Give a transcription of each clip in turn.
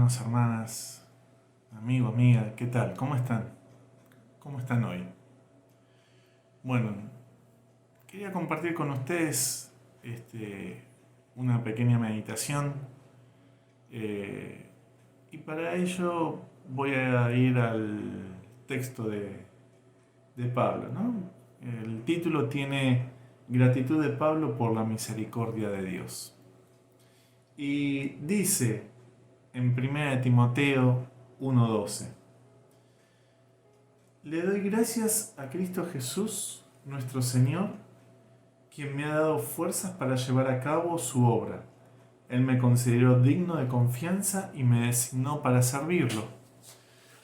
hermanos, hermanas, amigo, amiga, ¿qué tal? ¿Cómo están? ¿Cómo están hoy? Bueno, quería compartir con ustedes una pequeña meditación y para ello voy a ir al texto de Pablo, ¿no? El título tiene Gratitud de Pablo por la misericordia de Dios. Y dice en 1 Timoteo 1:12: Le doy gracias a Cristo Jesús, nuestro Señor, quien me ha dado fuerzas para llevar a cabo su obra. Él me consideró digno de confianza y me designó para servirlo.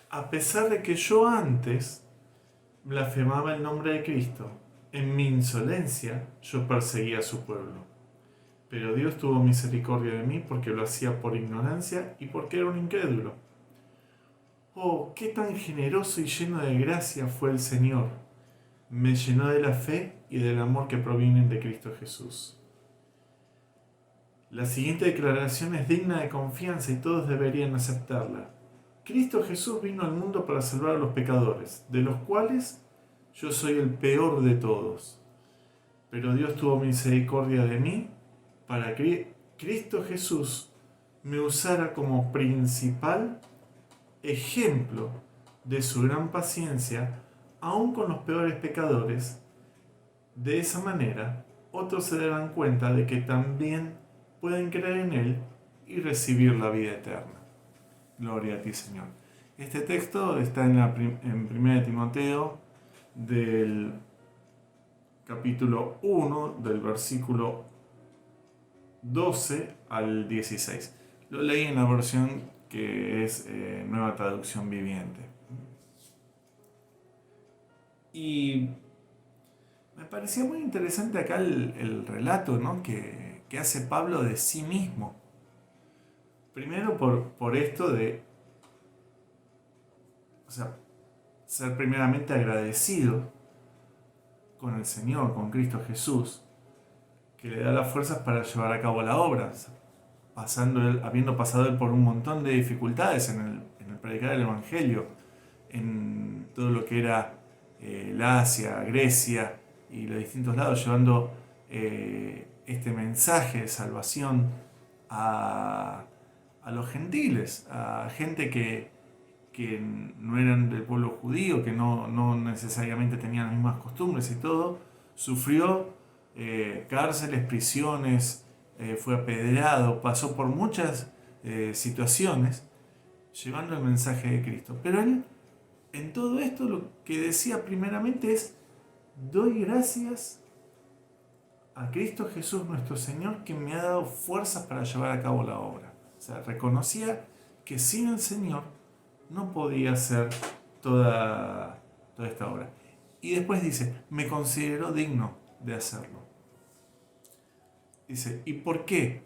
A pesar de que yo antes blasfemaba el nombre de Cristo, en mi insolencia yo perseguía a su pueblo. Pero Dios tuvo misericordia de mí porque lo hacía por ignorancia y porque era un incrédulo. Oh, qué tan generoso y lleno de gracia fue el Señor. Me llenó de la fe y del amor que provienen de Cristo Jesús. La siguiente declaración es digna de confianza y todos deberían aceptarla. Cristo Jesús vino al mundo para salvar a los pecadores, de los cuales yo soy el peor de todos. Pero Dios tuvo misericordia de mí para que Cristo Jesús me usara como principal ejemplo de su gran paciencia, aun con los peores pecadores. De esa manera, otros se darán cuenta de que también pueden creer en Él y recibir la vida eterna. Gloria a ti, Señor. Este texto está en 1 Timoteo del capítulo 1, del versículo 12 al 16. Lo leí en la versión que es Nueva Traducción Viviente. Y me parecía muy interesante acá el relato, ¿no?, que hace Pablo de sí mismo. Primero por esto de, ser primeramente agradecido con el Señor, con Cristo Jesús, que le da las fuerzas para llevar a cabo la obra, habiendo pasado él por un montón de dificultades en el predicar el Evangelio, en todo lo que era el Asia, Grecia y los distintos lados, llevando este mensaje de salvación a los gentiles, a gente que no eran del pueblo judío, que no necesariamente tenían las mismas costumbres y todo. Sufrió cárceles, prisiones, fue apedreado, pasó por muchas situaciones llevando el mensaje de Cristo. Pero él, en todo esto, lo que decía primeramente es: doy gracias a Cristo Jesús nuestro Señor, que me ha dado fuerzas para llevar a cabo la obra. O sea, reconocía que sin el Señor no podía hacer toda esta obra. Y después dice: me consideró digno de hacerlo. Dice: ¿y por qué?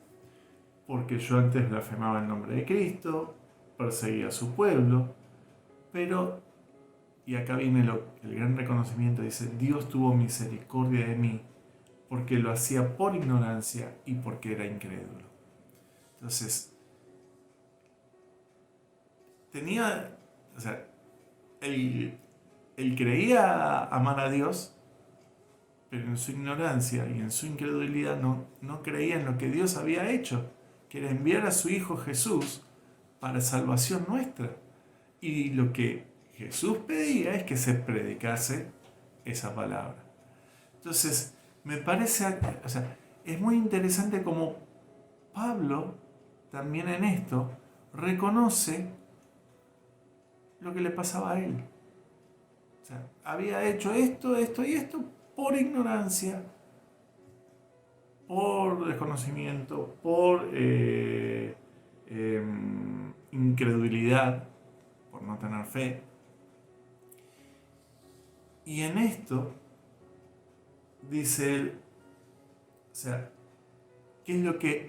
Porque yo antes blasfemaba el nombre de Cristo, perseguía a su pueblo, pero, y acá viene el gran reconocimiento, dice: Dios tuvo misericordia de mí porque lo hacía por ignorancia y porque era incrédulo. Entonces, él creía amar a Dios, pero en su ignorancia y en su incredulidad no creía en lo que Dios había hecho, que era enviar a su Hijo Jesús para salvación nuestra. Y lo que Jesús pedía es que se predicase esa palabra. Entonces, me parece, es muy interesante como Pablo también en esto reconoce lo que le pasaba a él. Había hecho esto y esto por ignorancia, por desconocimiento, por incredulidad, por no tener fe. Y en esto dice él,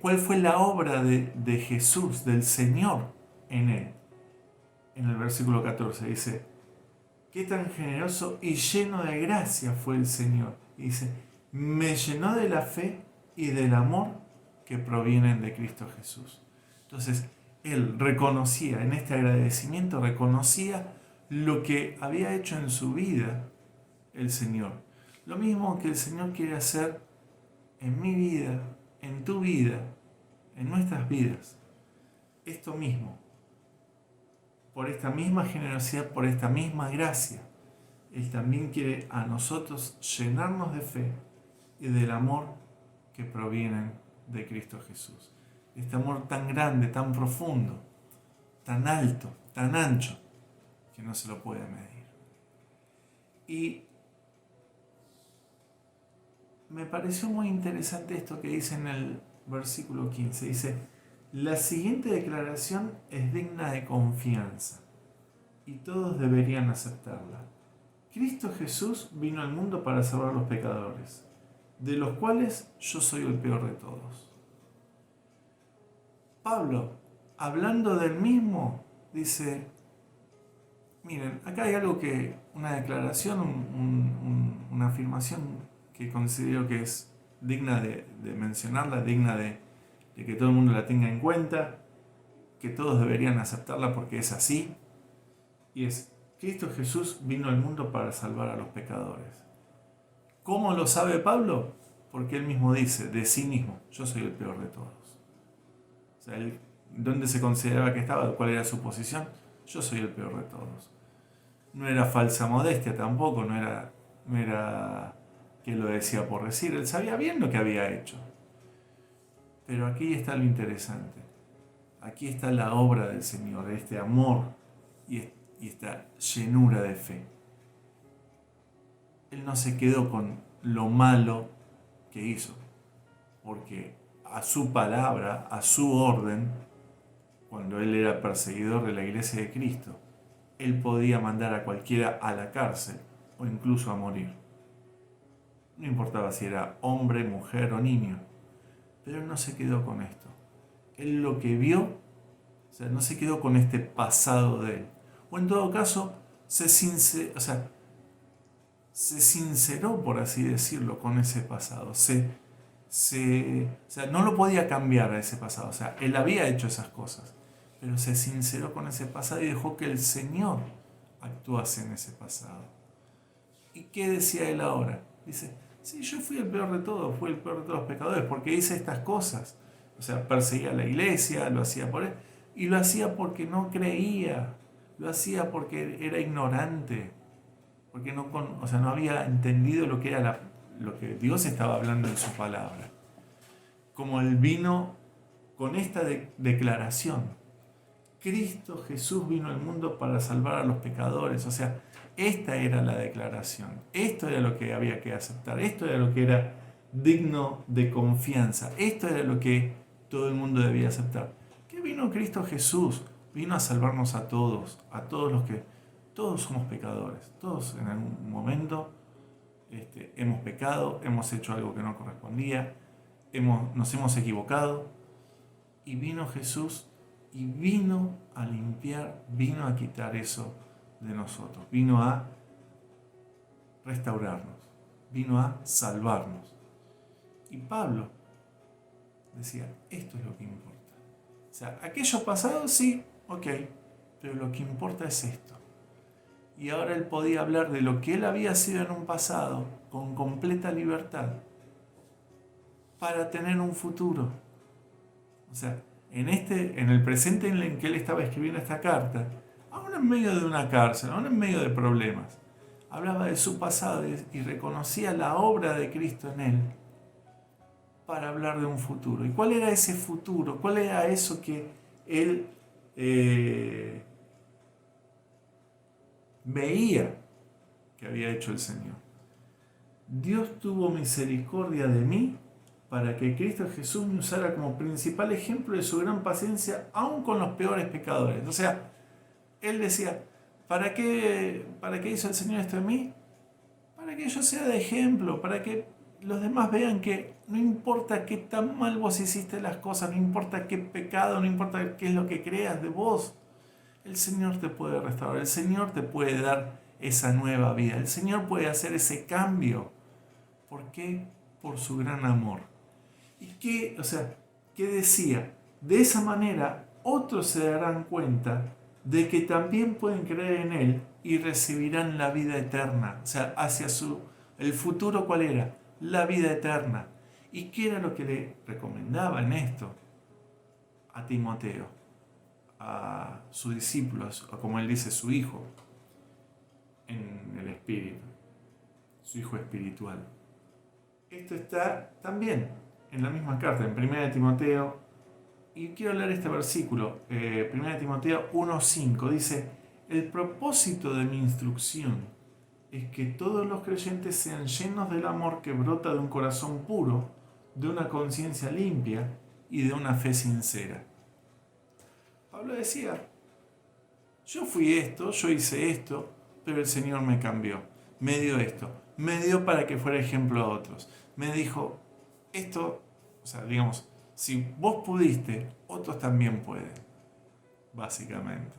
¿cuál fue la obra de Jesús, del Señor en él? En el versículo 14 dice: qué tan generoso y lleno de gracia fue el Señor. Y dice: me llenó de la fe y del amor que provienen de Cristo Jesús. Entonces, él reconocía, en este agradecimiento, reconocía lo que había hecho en su vida el Señor. Lo mismo que el Señor quiere hacer en mi vida, en tu vida, en nuestras vidas. Esto mismo, por esta misma generosidad, por esta misma gracia, Él también quiere a nosotros llenarnos de fe y del amor que provienen de Cristo Jesús. Este amor tan grande, tan profundo, tan alto, tan ancho, que no se lo puede medir. Y me pareció muy interesante esto que dice en el versículo 15. Dice, la siguiente declaración es digna de confianza y todos deberían aceptarla. Cristo Jesús vino al mundo para salvar a los pecadores, de los cuales yo soy el peor de todos. Pablo, hablando del mismo, dice, miren, acá hay algo que, una declaración, una afirmación que considero que es digna de mencionarla, digna de que todo el mundo la tenga en cuenta, que todos deberían aceptarla porque es así, y es, Cristo Jesús vino al mundo para salvar a los pecadores. ¿Cómo lo sabe Pablo? Porque él mismo dice, de sí mismo, yo soy el peor de todos. O sea, él, ¿dónde se consideraba que estaba? ¿Cuál era su posición? Yo soy el peor de todos. No era falsa modestia tampoco, no era que lo decía por decir, él sabía bien lo que había hecho. Pero aquí está lo interesante. Aquí está la obra del Señor, este amor y esta llenura de fe. Él no se quedó con lo malo que hizo, porque a su palabra, a su orden, cuando él era perseguidor de la iglesia de Cristo, él podía mandar a cualquiera a la cárcel o incluso a morir. No importaba si era hombre, mujer o niño, pero él no se quedó con esto. Él lo que vio, o sea, no se quedó con este pasado de él. O en todo caso, se sinceró, por así decirlo, con ese pasado. O sea, no lo podía cambiar a ese pasado. O sea, él había hecho esas cosas, pero se sinceró con ese pasado y dejó que el Señor actuase en ese pasado. ¿Y qué decía él ahora? Dice, sí, yo fui el peor de todos, fui el peor de todos los pecadores, porque hice estas cosas. O sea, perseguía a la iglesia, lo hacía por él, y lo hacía porque no creía, lo hacía porque era ignorante, porque no había entendido lo que era lo que Dios estaba hablando en su palabra. Como él vino con esta declaración, Cristo Jesús vino al mundo para salvar a los pecadores. O sea, esta era la declaración, esto era lo que había que aceptar, esto era lo que era digno de confianza, esto era lo que todo el mundo debía aceptar. ¿Qué vino Cristo Jesús? Vino a salvarnos a todos los que, todos somos pecadores, todos en algún momento hemos pecado, hemos hecho algo que no correspondía, nos hemos equivocado, y vino Jesús y vino a limpiar, vino a quitar eso de nosotros, vino a restaurarnos, vino a salvarnos. Y Pablo decía, esto es lo que importa. O sea, aquello pasado sí, ok, pero lo que importa es esto. Y ahora él podía hablar de lo que él había sido en un pasado con completa libertad para tener un futuro. O sea, en el presente en el que él estaba escribiendo esta carta, aún en medio de una cárcel, aún en medio de problemas, hablaba de su pasado y reconocía la obra de Cristo en él para hablar de un futuro. ¿Y cuál era ese futuro? ¿Cuál era eso que él veía que había hecho el Señor? Dios tuvo misericordia de mí para que Cristo Jesús me usara como principal ejemplo de su gran paciencia, aún con los peores pecadores. O sea, él decía, ¿para qué hizo el Señor esto en mí? Para que yo sea de ejemplo, para que los demás vean que no importa qué tan mal vos hiciste las cosas, no importa qué pecado, no importa qué es lo que creas de vos, el Señor te puede restaurar, el Señor te puede dar esa nueva vida, el Señor puede hacer ese cambio. ¿Por qué? Por su gran amor. ¿Y qué decía? De esa manera otros se darán cuenta de que también pueden creer en Él y recibirán la vida eterna. O sea, el futuro, ¿cuál era? La vida eterna. ¿Y qué era lo que le recomendaba en esto a Timoteo, a sus discípulos, o como él dice, su hijo en el espíritu, su hijo espiritual? Esto está también en la misma carta, en 1 Timoteo, y quiero leer este versículo, 1 Timoteo 1:5, dice: el propósito de mi instrucción es que todos los creyentes sean llenos del amor que brota de un corazón puro, de una conciencia limpia y de una fe sincera. Pablo decía, yo fui esto, yo hice esto, pero el Señor me cambió, me dio esto, me dio para que fuera ejemplo a otros. Me dijo, esto, o sea, digamos, si vos pudiste, otros también pueden, básicamente.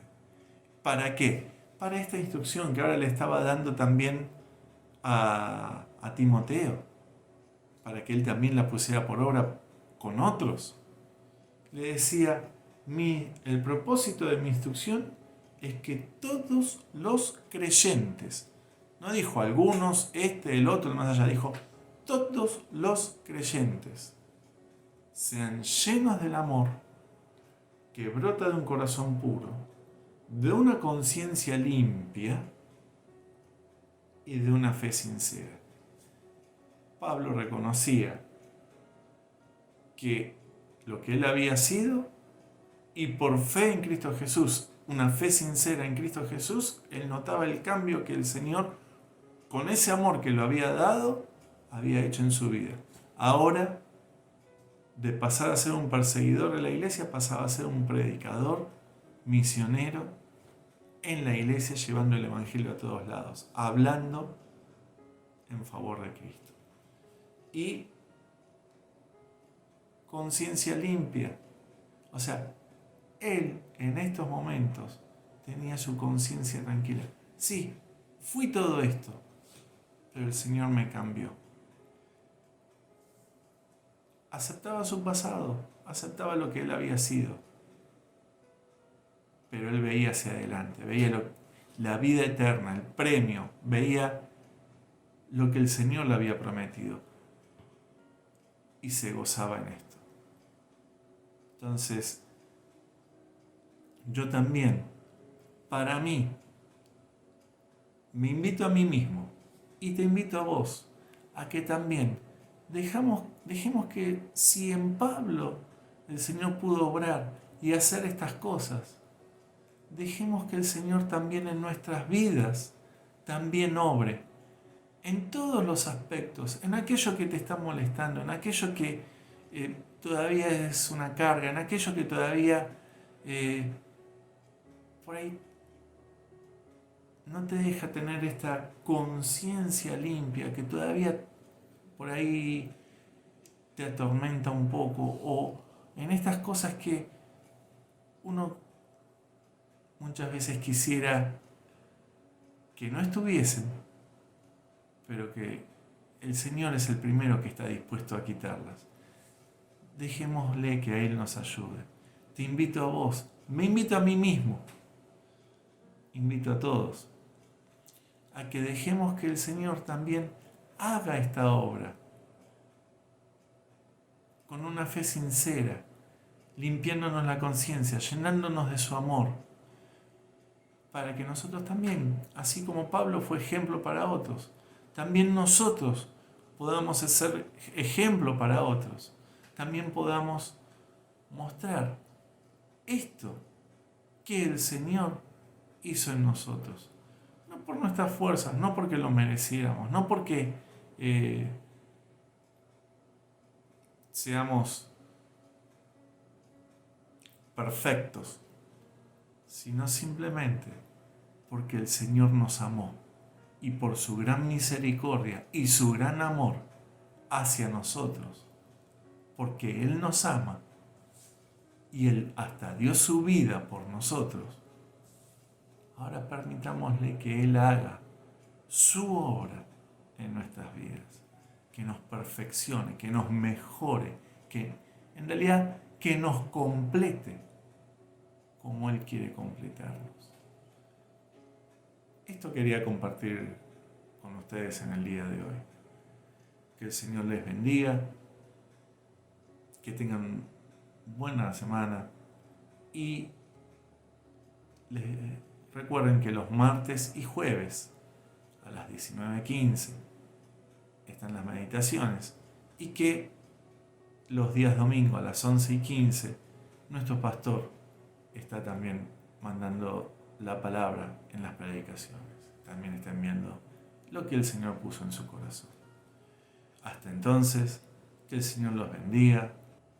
¿Para qué? Para esta instrucción que ahora le estaba dando también a Timoteo, para que él también la pusiera por obra con otros. Le decía, el propósito de mi instrucción es que todos los creyentes, no dijo algunos, el otro, más allá, dijo todos los creyentes, sean llenos del amor que brota de un corazón puro, de una conciencia limpia y de una fe sincera. Pablo reconocía que lo que él había sido, y por fe en Cristo Jesús, una fe sincera en Cristo Jesús, él notaba el cambio que el Señor, con ese amor que lo había dado, había hecho en su vida. Ahora, de pasar a ser un perseguidor de la iglesia, pasaba a ser un predicador, misionero, en la iglesia, llevando el Evangelio a todos lados, hablando en favor de Cristo. Y conciencia limpia. O sea, él en estos momentos tenía su conciencia tranquila. Sí, fui todo esto, pero el Señor me cambió. Aceptaba su pasado, aceptaba lo que él había sido, pero él veía hacia adelante, veía la vida eterna, el premio, veía lo que el Señor le había prometido y se gozaba en esto. Entonces, yo también, para mí, me invito a mí mismo y te invito a vos a que también dejemos que si en Pablo el Señor pudo obrar y hacer estas cosas, dejemos que el Señor también en nuestras vidas también obre en todos los aspectos, en aquello que te está molestando, en aquello que todavía es una carga, en aquello que todavía por ahí no te deja tener esta conciencia limpia, que todavía por ahí te atormenta un poco, o en estas cosas que uno muchas veces quisiera que no estuviesen, pero que el Señor es el primero que está dispuesto a quitarlas. Dejémosle que a Él nos ayude. Te invito a vos, me invito a mí mismo, invito a todos, a que dejemos que el Señor también haga esta obra con una fe sincera, limpiándonos la conciencia, llenándonos de su amor, para que nosotros también, así como Pablo fue ejemplo para otros, también nosotros podamos ser ejemplo para otros, también podamos mostrar esto que el Señor hizo en nosotros. No por nuestras fuerzas, no porque lo mereciéramos, no porque seamos perfectos, sino simplemente porque el Señor nos amó y por su gran misericordia y su gran amor hacia nosotros, porque Él nos ama y Él hasta dio su vida por nosotros. Ahora permitámosle que Él haga su obra en nuestras vidas, que nos perfeccione, que nos mejore, que en realidad que nos complete como Él quiere completarlos. Esto quería compartir con ustedes en el día de hoy. Que el Señor les bendiga, que tengan buena semana y recuerden que los martes y jueves a las 19:15 están las meditaciones y que los días domingo a las 11:15 nuestro pastor está también mandando la palabra en las predicaciones. También está enviando lo que el Señor puso en su corazón. Hasta entonces, que el Señor los bendiga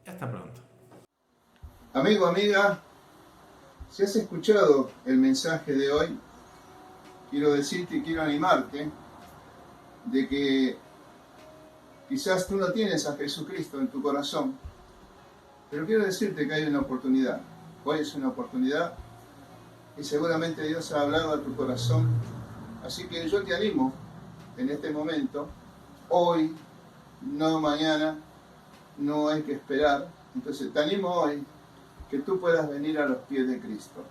y hasta pronto. Amigo, amiga, si has escuchado el mensaje de hoy, quiero decirte y quiero animarte de que quizás tú no tienes a Jesucristo en tu corazón, pero quiero decirte que hay una oportunidad. Hoy es una oportunidad y seguramente Dios ha hablado a tu corazón. Así que yo te animo en este momento, hoy, no mañana, no hay que esperar. Entonces te animo hoy que tú puedas venir a los pies de Cristo.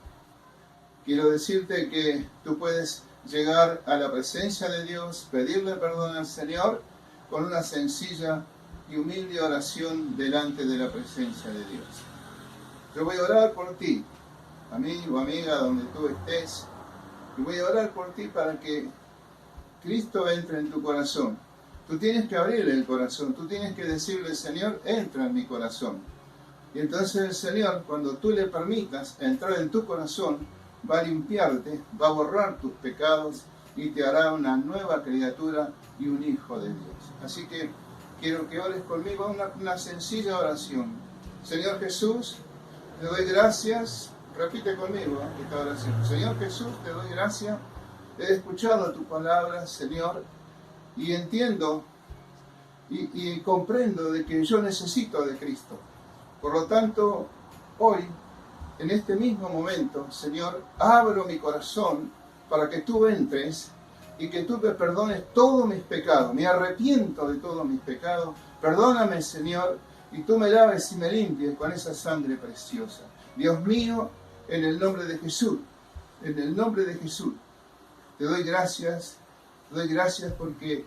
Quiero decirte que tú puedes llegar a la presencia de Dios, pedirle perdón al Señor con una sencilla y humilde oración delante de la presencia de Dios. Yo voy a orar por ti, amigo, amiga, donde tú estés, y voy a orar por ti para que Cristo entre en tu corazón. Tú tienes que abrirle el corazón, tú tienes que decirle, Señor, entra en mi corazón. Y entonces el Señor, cuando tú le permitas entrar en tu corazón, va a limpiarte, va a borrar tus pecados y te hará una nueva criatura y un hijo de Dios. Así que quiero que ores conmigo una sencilla oración. Señor Jesús, te doy gracias. Repite conmigo esta oración. Señor Jesús, te doy gracias. He escuchado tu palabra, Señor, y entiendo y comprendo de que yo necesito de Cristo. Por lo tanto, hoy, en este mismo momento, Señor, abro mi corazón para que tú entres y que tú me perdones todos mis pecados. Me arrepiento de todos mis pecados. Perdóname, Señor, y tú me laves y me limpies con esa sangre preciosa. Dios mío, en el nombre de Jesús, en el nombre de Jesús, te doy gracias porque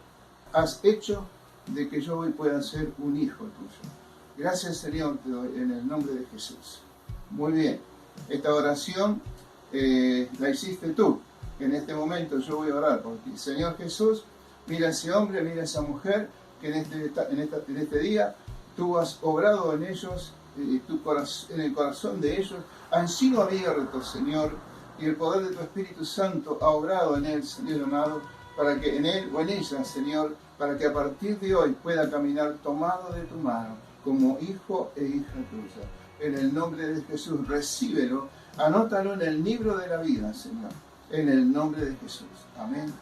has hecho de que yo hoy pueda ser un hijo tuyo. Gracias, Señor, te doy en el nombre de Jesús. Muy bien, esta oración la hiciste tú. En este momento yo voy a orar por ti. Señor Jesús, mira a ese hombre, mira a esa mujer que en este día tú has obrado en ellos, en el corazón de ellos, han sido abiertos, Señor, y el poder de tu Espíritu Santo ha obrado en él, Señor amado, para que en él o en ella, Señor, para que a partir de hoy pueda caminar tomado de tu mano, como hijo e hija tuya. En el nombre de Jesús, recíbelo, anótalo en el libro de la vida, Señor. En el nombre de Jesús. Amén.